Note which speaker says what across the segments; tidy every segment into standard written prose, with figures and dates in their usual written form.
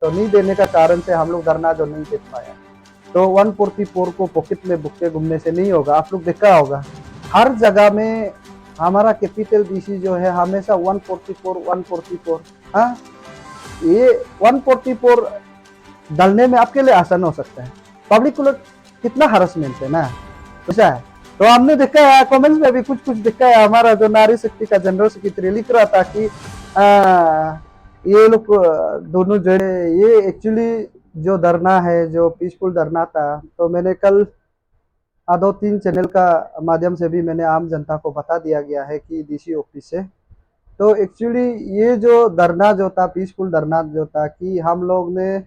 Speaker 1: तो नहीं देने का कारण से हम लोग धरना जो नहीं दे पाया। तो 144 को पॉकेट में बुक के घूमने से नहीं होगा। आप लोग देखा होगा हर जगह में हमारा कैपिटल डीसी जो है हमेशा 144 हाँ, ये 144 डालने में आपके लिए आसान हो सकता है, पब्लिक को कितना हरासमेंट है ना, ऐसा है। तो हमने देखा है कमेंट्स में भी कुछ कुछ देखा है, हमारा जो नारी शक्ति का जनरल सेक्रेटरी लिख रहा था कि ये लोग दोनों जो है ये एक्चुअली जो धरना है जो पीसफुल धरना था, तो मैंने कल 2-3 चैनल का माध्यम से भी मैंने आम जनता को बता दिया गया है कि डीसी ऑफिस से। तो एक्चुअली ये जो धरना जो था पीसफुल धरना जो था कि हम लोग ने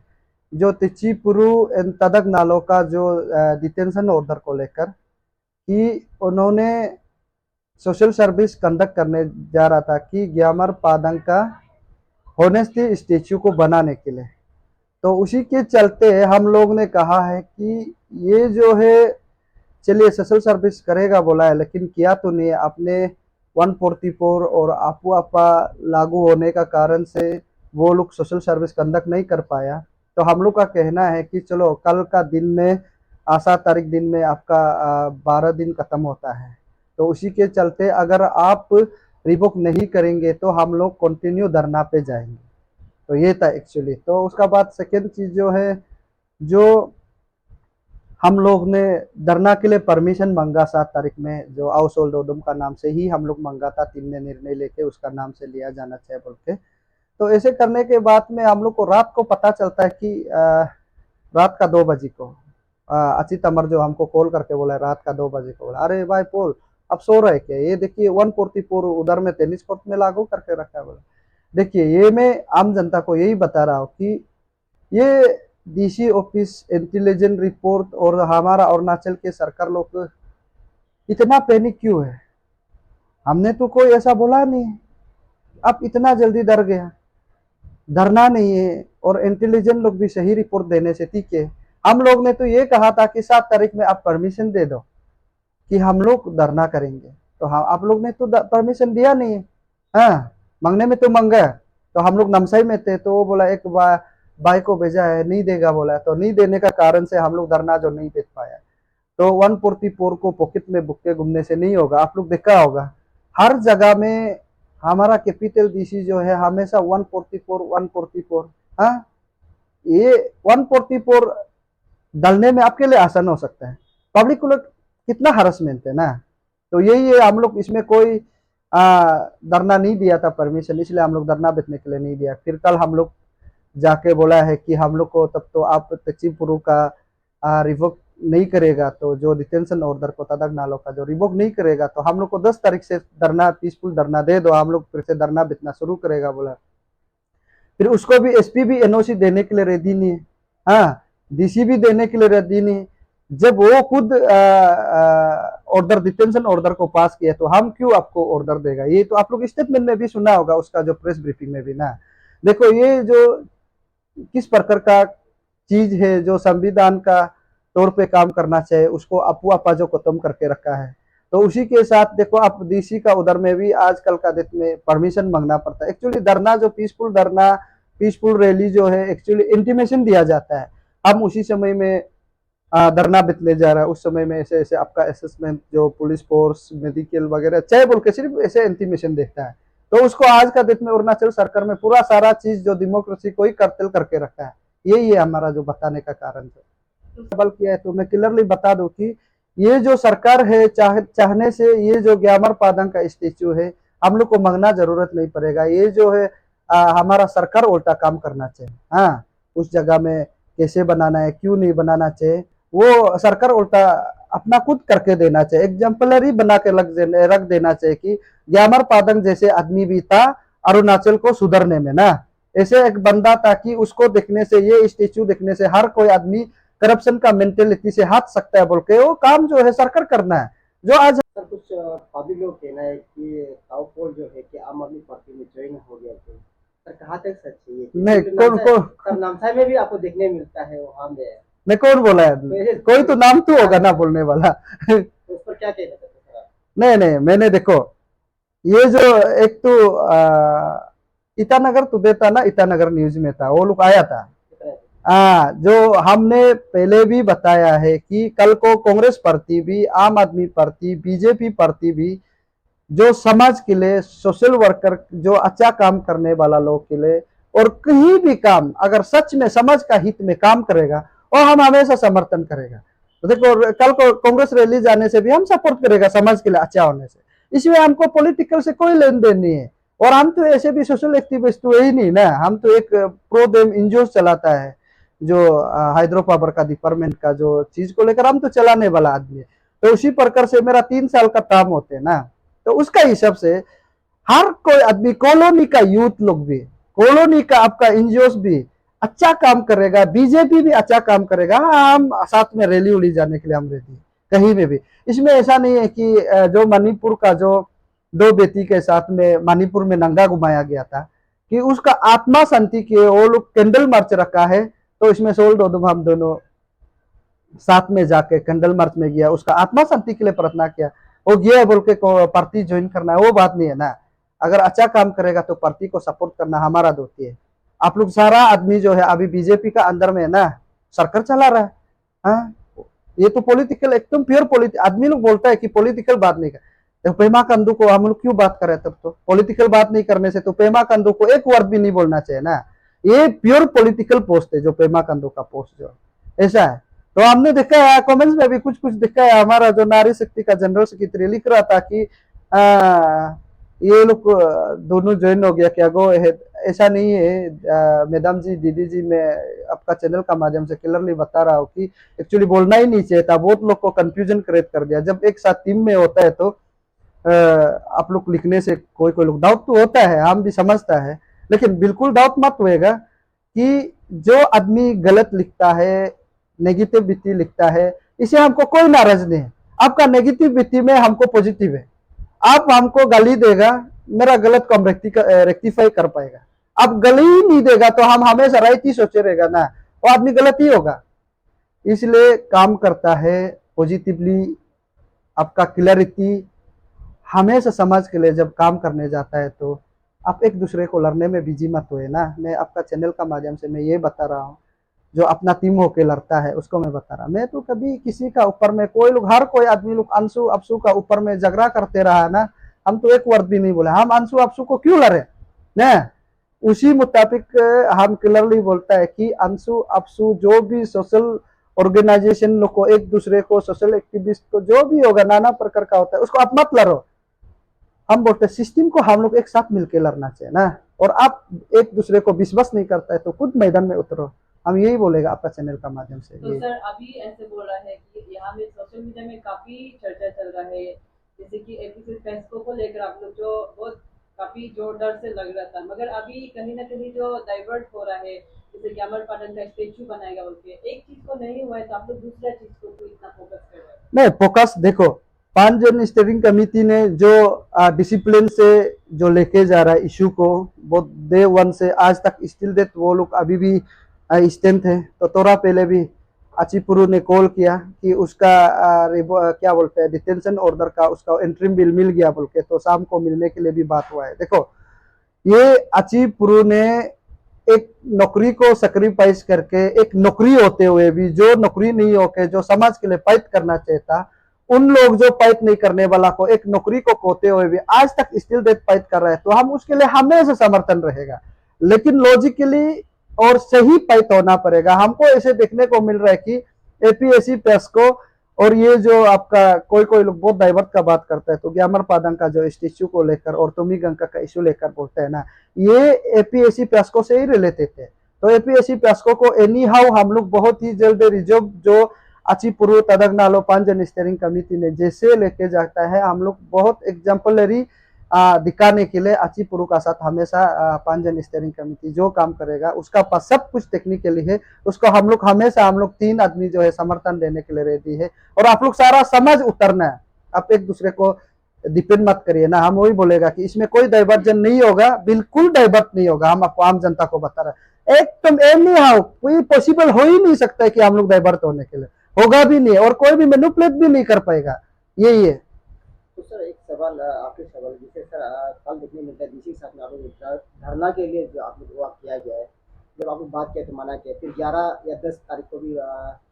Speaker 1: जो तिच्चीपुरु एंड तदक नालों का जो डिटेंशन ऑर्डर को लेकर कि उन्होंने सोशल सर्विस कंडक्ट करने जा रहा था कि ग्यामर पादंग का होनेस्टी स्टेचू को बनाने के लिए। तो उसी के चलते हम लोग ने कहा है कि ये जो है चलिए सोशल सर्विस करेगा बोला है, लेकिन किया तो नहीं। अपने 144 और आपू आपा लागू होने का कारण से वो लोग सोशल सर्विस कंडक्ट नहीं कर पाया। तो हम लोग का कहना है कि चलो कल का दिन में 7 तारीख दिन में आपका 12 दिन खत्म होता है, तो उसी के चलते अगर आप रिवोक नहीं करेंगे तो हम लोग कंटिन्यू धरना पे जाएंगे। तो ये था एक्चुअली। तो उसका बाद सेकेंड चीज जो है, जो हम लोग ने धरना के लिए परमिशन मांगा 7 तारीख में, जो हाउस होल्ड ओडम का नाम से ही हम लोग मांगा था, टीम ने निर्णय लेके उसका नाम से लिया जाना चाहिए बोल के। तो ऐसे करने के बाद में हम लोग को रात को पता चलता है कि रात का 2 बजे को अचित अमर जो हमको कॉल करके बोला रात का 2 बजे को, बोला अरे भाई पोल अब सो रहे क्या, ये देखिए 144 उधर में टेनिस कोर्ट में लागू करके रखा है। बोला देखिए ये मैं आम जनता को यही बता रहा हूँ कि ये डीसी ऑफिस इंटेलिजेंट रिपोर्ट और हमारा अरुणाचल के सरकार लोग इतना पैनिक क्यों है। हमने तो कोई ऐसा बोला नहीं है, अब इतना जल्दी डर गया। डरना नहीं है और इंटेलिजेंट लोग भी सही रिपोर्ट देने से ठीक है। हम लोग ने तो ये कहा था कि 7 तारीख में आप परमिशन दे दो कि हम लोग धरना करेंगे, तो हाँ आप लोग ने तो परमिशन दिया नहीं है। हाँ, मांगने में तो मांगा, तो हम लोग नमसाई में थे, तो वो बोला एक भाई को भेजा है नहीं देगा बोला, तो नहीं देने का कारण से हम लोग धरना जो नहीं दे पाया। तो 144 को पॉकेट में बुक के घूमने से नहीं होगा। आप लोग देखा होगा हर जगह में हमारा कैपिटल डीसी जो है हमेशा 144 हाँ, ये 144 डालने में आपके लिए आसान हो सकता है, पब्लिक को कितना हरासमेंट है ना। तो यही है, हम लोग इसमें कोई धरना नहीं दिया था परमिशन, इसलिए हम लोग धरना बेचने के लिए नहीं दिया। फिर कल हम लोग जाके बोला है कि हम लोग को तब तो आप तचिपुरु का रिवोक नहीं करेगा, तो जो डिटेंशन ऑर्डर को तदक नालों का जो रिवोक नहीं करेगा तो हम लोग को 10 तारीख से धरना पीसफुल धरना दे दो, हम लोग फिर से धरना बेचना शुरू करेगा बोला। फिर उसको भी एसपी भी एनओसी देने के लिए रेडी नहीं है, हाँ डीसी भी देने के लिए रेडी नहीं है। जब वो खुद ऑर्डर डिटेंशन ऑर्डर को पास किया तो हम क्यों आपको ऑर्डर देगा। ये तो आप लोग स्टेटमेंट में भी सुना होगा उसका जो प्रेस ब्रीफिंग में भी ना। देखो ये जो किस प्रकार का चीज है जो संविधान का तौर पे काम करना चाहिए, उसको अफवाह आपा जो खत्म करके रखा है। तो उसी के साथ देखो आप डीसी का उधर में भी आजकल का डेट में परमिशन मांगना पड़ता है। एक्चुअली धरना जो पीसफुल रैली जो है एक्चुअली इंटीमेशन दिया जाता है, हम उसी समय में धरना बितने जा रहा है, उस समय में ऐसे ऐसे आपका असेसमेंट जो पुलिस फोर्स मेडिकल वगैरह चाहे बोल के सिर्फ ऐसे इंटीमेशन देखता है। तो उसको आज का डेट में अरुणाचल सरकार में पूरा सारा चीज जो डेमोक्रेसी को ही करतल करके रखा है। यही है हमारा जो बताने का कारण है। सवाल किया है तो मैं क्लियरली बता दूं कि ये जो सरकार है चाहने से ये जो ग्यामर पादंग का स्टेचू है हम लोग को मांगना जरूरत नहीं पड़ेगा। ये जो है हमारा सरकार उल्टा काम करना चाहिए। हाँ, उस जगह में कैसे बनाना है क्यों नहीं बनाना चाहिए वो सरकार उल्टा अपना खुद करके देना चाहिए, एग्जाम्पलरी बना के रख देना चाहिए कि ग्यामर पादंग जैसे आदमी भी था अरुणाचल को सुधरने में ना, ऐसे एक बंदा था कि उसको देखने से ये स्टेचू देखने से हर कोई आदमी करप्शन का मेंटेलिटी से हट सकता है बोल के वो काम जो है सरकार करना है। जो आज
Speaker 2: सर कुछ पब्लिक लोग कहना है कि ताऊ पोल जो है कि आम आदमी पार्टी में ज्वाइन हो गया, तो सर कहाँ तक सच है ये?
Speaker 1: नहीं कौन
Speaker 2: नामसाई
Speaker 1: कौन
Speaker 2: सर नामसाई में भी आपको देखने मिलता है वहाँ में,
Speaker 1: नहीं कौन बोला है,
Speaker 2: तो
Speaker 1: कोई तो नाम तो होगा ना बोलने वाला।
Speaker 2: उस पर क्या कहना चाहते हैं सर आप?
Speaker 1: नहीं नहीं मैंने देखो ये जो एक तो ईटानगर टुडे था ना, ईटानगर न्यूज में था, वो लोग आया था जो हमने पहले भी बताया है कि कल को कांग्रेस पार्टी भी, आम आदमी पार्टी, बीजेपी पार्टी भी जो समाज के लिए सोशल वर्कर, जो अच्छा काम करने वाला लोग के लिए और कहीं भी काम अगर सच में समाज का हित में काम करेगा और हम हमेशा समर्थन करेगा। तो देखो कल को कांग्रेस रैली जाने से भी हम सपोर्ट करेगा समाज के लिए अच्छा होने से। इसमें हमको पॉलिटिकल से कोई लेन देन नहीं है। और हम तो ऐसे भी सोशल एक्टिविस्ट तो ही नहीं ना, हम तो एक प्रो देम एनजीओ चलाता है जो हाइड्रो पावर का डिपार्टमेंट का जो चीज को लेकर हम तो चलाने वाला आदमी है। तो उसी प्रकार से मेरा 3 साल का काम होते है ना, तो उसका हिसाब से हर कोई आदमी, कॉलोनी का यूथ लोग भी, कॉलोनी का आपका एनजीओ भी अच्छा काम करेगा, बीजेपी भी अच्छा काम करेगा, हम साथ में रैली उली जाने के लिए हम रेडी कहीं में भी। इसमें ऐसा नहीं है कि जो मणिपुर का जो 2 बेटी के साथ में मणिपुर में नंगा घुमाया गया था कि उसका आत्मा शांति के वो लोग कैंडल मार्च रखा है, तो इसमें सोल डोडुम हम दोनों साथ में जाके कैंडल मार्च में गया, उसका आत्मा शांति के लिए प्रार्थना किया। वो गया बोल के पार्टी ज्वाइन करना है वो बात नहीं है ना। अगर अच्छा काम करेगा तो पार्टी को सपोर्ट करना हमारा दोस्ती है। आप लोग सारा आदमी जो है अभी बीजेपी का अंदर में है ना, सरकार चला रहा है। हाँ, ये तो पॉलिटिकल एकदम प्योर पॉलिटिक आदमी लोग बोलता है कि पॉलिटिकल बात नहीं कर। तो पेमा कंदू को हम लोग क्यों बात कर रहे हैं? तब तो पॉलिटिकल बात नहीं करने से तो पेमा कंदू को एक वर्ड भी नहीं बोलना चाहिए ना। ये प्योर पॉलिटिकल पोस्ट है जो पेमा कंदू का पोस्ट जो ऐसा है। तो हमने देखा है कमेंट्स में भी कुछ कुछ देखा है, हमारा जो नारी शक्ति का जनरल सेक्रेटरी लिख रहा था कि ये लोग दोनों ज्वाइन हो गया क्या गो है। ऐसा नहीं है मैडम जी, दीदी जी, मैं आपका चैनल का माध्यम से क्लियरली बता रहा हूँ कि एक्चुअली बोलना ही नहीं चाहिए था। बहुत लोग को कंफ्यूजन क्रिएट कर दिया। जब एक साथ टीम में होता है तो आप लोग लिखने से कोई कोई लोग डाउट तो होता है, हम भी समझता है, लेकिन बिल्कुल डाउट मत होएगा कि जो आदमी गलत लिखता है, नेगेटिविटी लिखता है, इसे हमको कोई नाराज नहीं है। आपका नेगेटिविटी में हमको पॉजिटिव है। आप हमको गाली देगा, मेरा गलत कम रेक्टिफाई कर पाएगा। आप गाली ही नहीं देगा तो हम हमेशा राइट ही सोचे रहेगा ना, वो आदमी गलत ही होगा। इसलिए काम करता है पॉजिटिवली, आपका क्लैरिटी हमेशा समाज के लिए जब काम करने जाता है तो आप एक दूसरे को लड़ने में बिजी मत हुए ना। मैं आपका चैनल का माध्यम से मैं ये बता रहा हूँ, जो अपना टीम होके लड़ता है उसको मैं बता रहा। मैं तो कभी किसी का ऊपर में कोई लोग, हर कोई आदमी लोग अंशु अपसू का ऊपर में झगड़ा करते रहा ना, हम तो एक वर्ड भी नहीं बोले। हम अंशु अपसू को क्यों लड़े ना, उसी मुताबिक हम क्लियरली बोलता है कि अंशु अपसू जो भी सोशल ऑर्गेनाइजेशन लोग को, एक दूसरे को, सोशल एक्टिविस्ट को, जो भी होगा नाना प्रकार का होता है, उसको आप मत लड़ो। हम बोलते हैं सिस्टम को हम लोग एक साथ मिलकर लड़ना चाहिए ना। और आप एक दूसरे को विश्वास नहीं करता है तो खुद मैदान में उतरो। हम यही बोलेगा आपका चैनल का माध्यम से।
Speaker 3: तो सर अभी ऐसे बोल रहा है कि यहाँ में सोशल मीडिया में काफी चर्चा चल रहा है, जैसे कि एपीसी फेस्को को लेकर आप लोग जो बहुत काफी जोरदार से लग रहा था, मगर अभी कहीं ना कहीं जो डाइवर्ट हो रहा है, जैसे कि अमर पाटन का स्टेचू बनाएगा बोल के, एक चीज को नहीं हुआ है तो आप लोग दूसरा चीज को क्यों इतना फोकस कर रहे हैं?
Speaker 1: नहीं, फोकस देखो, 5 जन स्टीयरिंग कमेटी ने जो डिसिप्लिन से जो लेके जा रहा है इशू को, वो डे 1 से आज तक स्टिल देट वो लोग अभी भी स्टैंड है। तो थोड़ा पहले भी अचीपुरु ने कॉल किया कि उसका क्या बोलते हैं डिटेंशन ऑर्डर का उसका एंट्रीम बिल मिल गया बोल के, तो शाम को मिलने के लिए भी बात हुआ है। देखो, ये अचीपुरु ने एक नौकरी को सेक्रीफाइस करके, एक नौकरी होते हुए भी, जो नौकरी नहीं होके जो समाज के लिए फाइट करना चाहता, उन लोग जो फाइट नहीं करने वाला को एक नौकरी को खोते हुए भी आज तक स्टिल डेट फाइट कर रहा है, तो हम उसके लिए हमेशा समर्थन रहेगा। लेकिन लॉजिकली और सही फाइट होना पड़ेगा। हमको ऐसे देखने को मिल रहा है कि एपीएससी प्रेस को, और ये जो आपका कोई कोई लोग बहुत डाइवर्ट का बात करता है, तो ग्यामर पादंग का जो स्टेच्यू को लेकर और तुमी गंगा का इशू लेकर बोलते हैं ना, ये एपीएससी प्रेस्को से ही रिलेटेड है। तो एपीएससी प्रेस्को को एनी हाउ हम लोग बहुत ही जल्द रिजर्व जो अचीपुरु तदगनालो 5 जन स्टीयरिंग कमेटी ने जैसे लेके जाता है, हम लोग बहुत एग्जाम्पलरी दिखाने के लिए अचीपुरु का साथ हमेशा 5 जन स्टीयरिंग कमेटी जो काम करेगा उसका पास सब कुछ टेक्निकली है, उसको हम लोग हमेशा, हम लोग 3 आदमी जो है समर्थन देने के लिए रेडी है। और आप लोग सारा समझ उतरना है, आप एक दूसरे को डिपेंड मत करिए ना। हम वही बोलेगा कि इसमें कोई डाइवर्जन नहीं होगा, बिल्कुल डाइवर्ट नहीं होगा। हम आपको आम जनता को बता रहे हैं एकदम एनी हाउ कोई पॉसिबल हो ही नहीं सकता है कि हम लोग डाइवर्ट होने के लिए, होगा भी नहीं और कोई भी मैनिपुलेट भी नहीं कर पाएगा। यही है।
Speaker 2: तो सर एक सवाल, आपके सवाल जैसे सर कल देखने मिलता है डीसी साहब ने आप लोग धरना के लिए जो आप लोग वहाँ किया गया है, जब आपने बात किया तो मना किया, फिर 11 या 10 तारीख को भी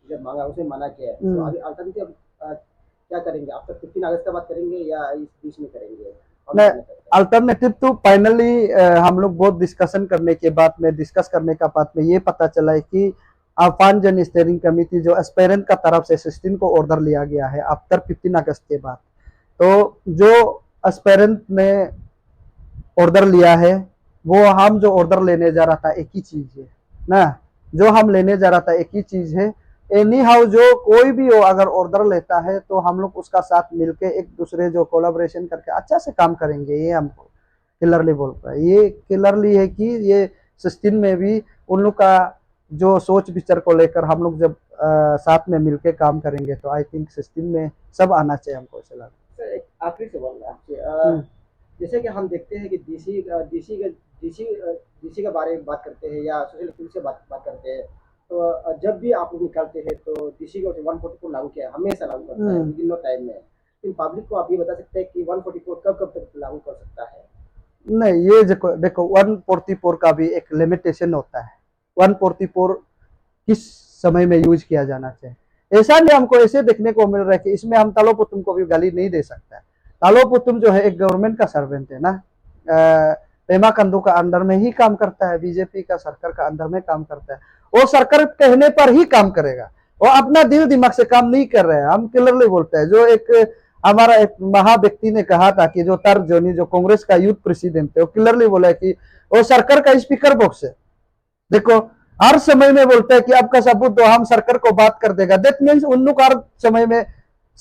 Speaker 2: जब मांगा उसमें मना किया है, तो अभी अल्टरनेटिव क्या करेंगे? आफ्टर 15 अगस्त का बात करेंगे या इस बीच में करेंगे?
Speaker 1: नहीं, अल्टरनेटिव तो फाइनली हम लोग बहुत डिस्कशन करने के बाद में ये पता चला है कि अफान जन स्टेयरिंग कमेटी जो एस्पेरेंट का तरफ से 16 को ऑर्डर लिया गया है आफ्टर 15 अगस्त के बाद। तो जो एस्पेरेंट ने ऑर्डर लिया है वो हम जो ऑर्डर लेने जा रहा था एक ही चीज है ना, जो हम लेने जा रहा था एक ही चीज है। एनी हाउ जो कोई भी हो अगर ऑर्डर लेता है तो हम लोग उसका साथ मिलके एक दूसरे जो कोलाब्रेशन करके अच्छा से काम करेंगे, ये हमको क्लियरली बोल रहा है। ये क्लियरली है कि ये 16 में भी उन लोग का जो सोच विचार को लेकर हम लोग जब साथ में मिलके काम करेंगे तो आई थिंक 16 में सब आना चाहिए, हमको ऐसा लगता है।
Speaker 2: सर एक आखिरी सवाल है आपसे, जैसे कि हम देखते हैं कि डीसी के बारे में बात करते हैं या सोशल एक्टिविटी से बात करते हैं, तो जब भी आप लोग निकलते हैं तो डीसी को 144 लागू किया है, हमेशा लागू करता है विदिन नो टाइम में। लेकिन पब्लिक को आप ये बता सकते हैं कि 144 कब कब तक लागू कर सकता है?
Speaker 1: नहीं, ये देखो 144 का भी एक लिमिटेशन होता है। 144 किस समय में यूज किया जाना चाहिए, ऐसा नहीं हमको ऐसे देखने को मिल रहा है कि इसमें हम तालो पुतुम को भी गाली नहीं दे सकता है। तालो पुतुम जो है एक गवर्नमेंट का सर्वेंट है ना, पेमा कंदू का अंडर में ही काम करता है, बीजेपी का सरकार का अंडर में काम करता है। वो सरकार कहने पर ही काम करेगा, वो अपना दिल दिमाग से काम नहीं कर रहे हैं। हम क्लियरली बोलते हैं, जो एक हमारा एक महा व्यक्ति ने कहा था कि जो तर्क जोनी जो कांग्रेस का यूथ प्रेसिडेंट है, वो क्लियरली बोला कि वो सरकार का स्पीकर बॉक्स है। देखो हर समय में बोलता है कि आपका सबूत दो, हम सरकार को बात कर देगा। दैट मीन्स उन लोग हर समय में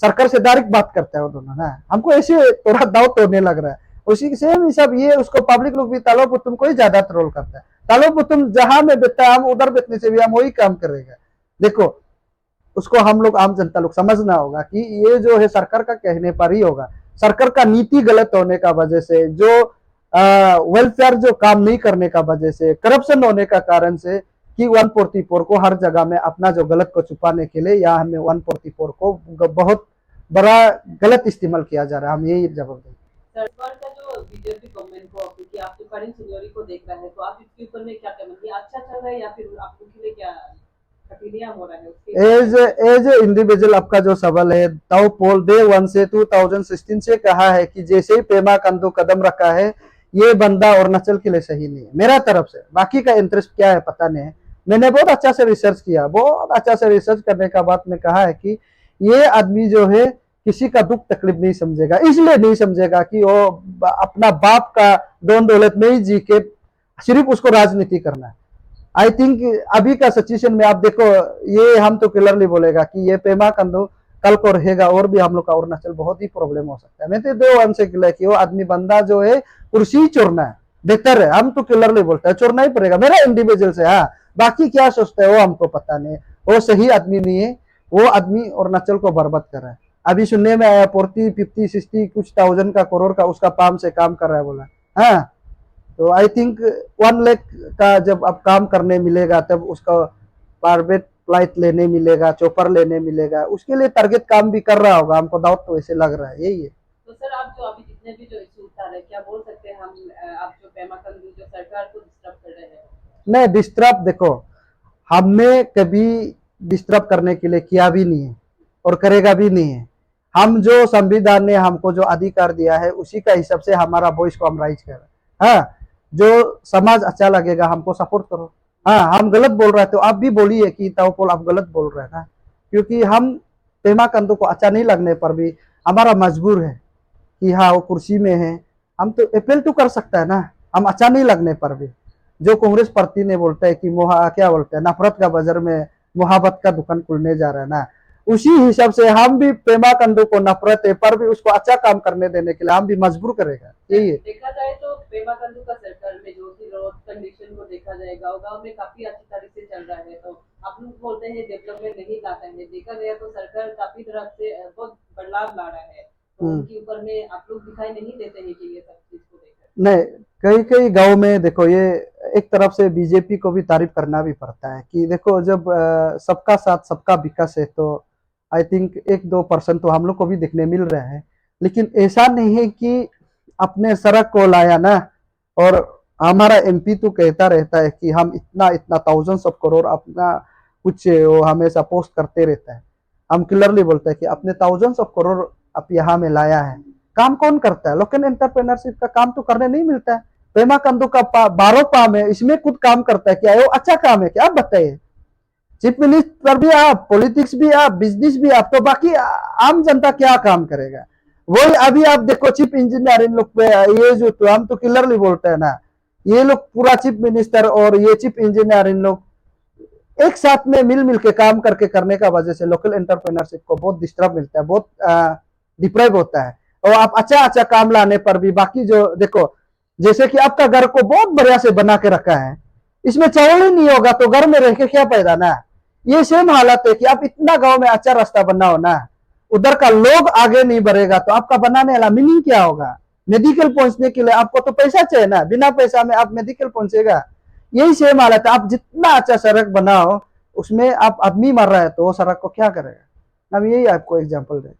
Speaker 1: सरकार से डायरेक्ट बात करता है वो दोनों ना। हमको ऐसे थोड़ा डाउट होने लग रहा है। उसी सेम हिसाब ये उसको पब्लिक लोग भी तालो पुतुम को ही ज्यादा ट्रोल करता है। तालो पुतुम जहां में बैठता है हम उधर बैठने से भी हम वही काम करेगा। देखो उसको हम लोग आम जनता लोग समझना होगा कि ये जो है सरकार का कहने पर ही होगा। सरकार का नीति गलत होने का वजह से, जो वेलफेयर जो काम नहीं करने का वजह से, करप्शन होने का कारण से कि 144 को हर जगह में अपना जो गलत को छुपाने के लिए या हमें 144 को बहुत बड़ा गलत इस्तेमाल किया जा रहा है। हम यही जवाब देंगे।
Speaker 3: सरकार का जो बीजेपी गवर्नमेंट को, क्योंकि आप जो करंट सिनेरियो को देख रहे हैं, तो आप इसके ऊपर में क्या कहेंगे? ये अच्छा चल रहा है या फिर आप लोग के लिए क्या कठिनाइयां हो रहा है?
Speaker 1: एज इंडिविजुअल आपका जो सवाल है, ताऊ पोल डे 1 से 2016 से कहा है कि जैसे ही पेमा कंदू कदम रखा है ये बंदा अरुणाचल के लिए सही नहीं है मेरा तरफ से। बाकी का इंटरेस्ट क्या है पता नहीं है। मैंने बहुत अच्छा से रिसर्च किया, बहुत अच्छा से रिसर्च करने का बाद में कहा है कि ये आदमी जो है किसी का दुख तकलीफ नहीं समझेगा। इसलिए नहीं समझेगा कि वो अपना बाप का दोन दौलत में ही जी के सिर्फ उसको राजनीति करना है। आई थिंक अभी का सिचुएशन में आप देखो, ये हम तो क्लियरली बोलेगा कि ये पेमा कंदू कल को रहेगा और भी हम लोग का अरुणाचल बहुत ही प्रॉब्लम हो सकता है। मैं तो दो हमसे क्लियर कि वो आदमी बंदा जो है कुर्सी चोरना है बेहतर है। हम तो क्लियरली बोलते हैं चोरना ही पड़ेगा मेरा इंडिविजुअल से। हाँ, बाकी क्या सोचता है वो हमको पता नहीं। वो सही आदमी नहीं है, वो आदमी अरुणाचल को बर्बाद कर रहा है। अभी सुनने में आया 40-50-60 कुछ थाउजेंड का करोड़ का उसका पाम से काम कर रहा है बोला। हाँ, तो आई थिंक 1 लाख का जब अब काम करने मिलेगा तब उसका प्राइवेट फ्लाइट लेने मिलेगा, चौपर लेने मिलेगा, उसके लिए टारगेट काम भी कर रहा होगा। हमको डाउट तो ऐसे लग रहा है। यही है।
Speaker 3: तो सर आप जो अभी जितने भी जो इशू उठा रहे हैं, क्या बोल सकते हैं हम, आप जो पेमा कंदू जो सरकार को डिस्टर्ब कर रहे हैं?
Speaker 1: नहीं डिस्टर्ब, देखो हमने कभी डिस्टर्ब करने के लिए किया भी नहीं है और करेगा भी नहीं है। हम जो संविधान ने हमको जो अधिकार दिया है उसी का हिसाब से हमारा वॉइस को हम राइज कर रहे हैं। हाँ, जो समाज अच्छा लगेगा हमको सपोर्ट करो। हाँ, हम गलत बोल रहे हैं तो आप भी बोलिए कि ताऊपोल आप गलत बोल रहे हैं ना, क्योंकि हम पेमा कंदू को अच्छा नहीं लगने पर भी हमारा मजबूर है कि हाँ वो कुर्सी में है, हम तो अपील तो कर सकता है ना। हम अच्छा नहीं लगने पर भी, जो कांग्रेस पार्टी ने बोलता है कि क्या बोलते हैं, नफरत का बाजार में मोहब्बत का दुकान खुलने जा रहा है ना, उसी हिसाब से हम भी पेमा कंदू को नफरत है पर भी उसको अच्छा काम करने देने के लिए हम भी मजबूर करेगा। यही है।
Speaker 3: देखा जाए तो पेमा कंदू का सरकार में जो कि रोड कंडीशन को देखा जाए, गाँव में काफी अच्छी तरीके से चल रहा है। तो आप लोग बोलते हैं डेवलपमेंट नहीं लाता है, देखा गया तो सरकार काफी तरफ से बहुत बदलाव ला रहा है। तो उनके ऊपर में आप लोग दिखाई नहीं देते हैं कि ये सब चीज को देखकर?
Speaker 1: नहीं, कई कई गांव में देखो ये एक तरफ से बीजेपी को भी तारीफ करना भी पड़ता है कि देखो जब सबका साथ सबका विकास है तो आई थिंक 1-2% तो हम लोग को भी देखने मिल रहा है। लेकिन ऐसा नहीं है कि अपने सड़क को लाया ना और हमारा एमपी तो कहता रहता है कि हम इतना इतना थाउजेंड्स ऑफ करोड़ अपना कुछ वो हमेशा पोस्ट करते रहता है। हम क्लियरली बोलते हैं कि अपने थाउजेंड्स ऑफ करोड़ अब यहाँ में लाया है। काम कौन करता है? लोकल एंटरप्रेन्योरशिप का काम तो करने नहीं मिलता है। पेमा कंदू का 12 काम है, इसमें खुद काम करता है क्या? वो अच्छा काम है क्या? आप बताइए। चीफ मिनिस्टर भी आप, पॉलिटिक्स भी आप, बिजनेस भी आप, तो बाकी आम जनता क्या काम करेगा? वही अभी आप देखो चीफ इंजीनियर इन लोग पे ये जो, तो हम तो क्लियरली बोलते हैं ना, ये लोग पूरा चीफ मिनिस्टर और ये चीफ इंजीनियर इन लोग एक साथ में मिल के काम करके करने का वजह से लोकल एंटरप्रेन्योरशिप को बहुत डिस्टर्ब मिलता है, बहुत डिप्राइव होता है। और आप अच्छा अच्छा काम लाने पर भी बाकी जो देखो, जैसे कि आपका घर को बहुत बढ़िया से बना के रखा है, इसमें चावल ही नहीं होगा तो घर में रह के क्या फायदा ना। ये सेम हालत है कि आप इतना गांव में अच्छा रास्ता बनाओ ना, उधर का लोग आगे नहीं बढ़ेगा तो आपका बनाने वाला मीनिंग क्या होगा? मेडिकल पहुंचने के लिए आपको तो पैसा चाहिए ना, बिना पैसा में आप मेडिकल पहुंचेगा? यही सेम हालत है। आप जितना अच्छा सड़क बनाओ, उसमें आप आदमी मर रहा है तो वो सड़क को क्या करेगा? हम यही आपको एग्जाम्पल दें।